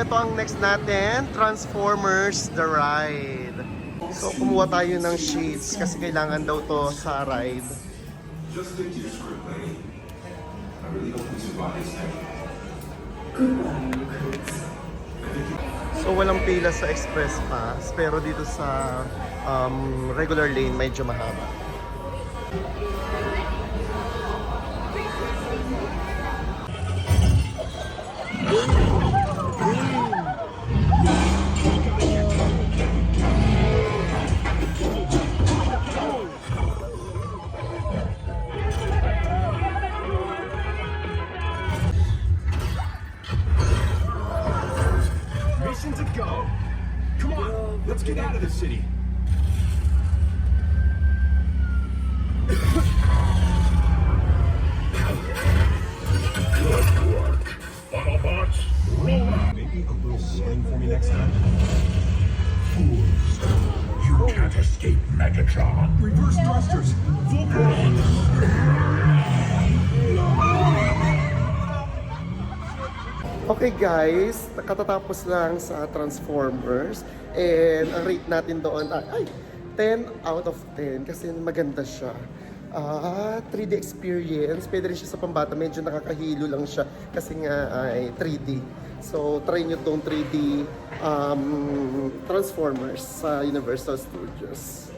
ito ang next natin, Transformers The Ride. So, kumuha tayo ng shades kasi kailangan daw to sa ride. Just stick to your script, lady. I really hope we survive this thing. So, walang pila sa express pass, pero dito sa regular lane medyo mahaba. Mission to go. Come on, let's get out of the city. Good work. Autobots, roll out. Maybe a little sling for me next time. Fools. You can't escape Megatron. Reverse thrusters. Full throttle. Okay guys, katatapos lang sa Transformers and ang rate natin doon ay 10 out of 10 kasi maganda siya. 3D experience, pwede rin siya sa pambata, medyo nakakahilo lang siya kasi nga ay 3D. So try nyo tong 3D Transformers sa Universal Studios.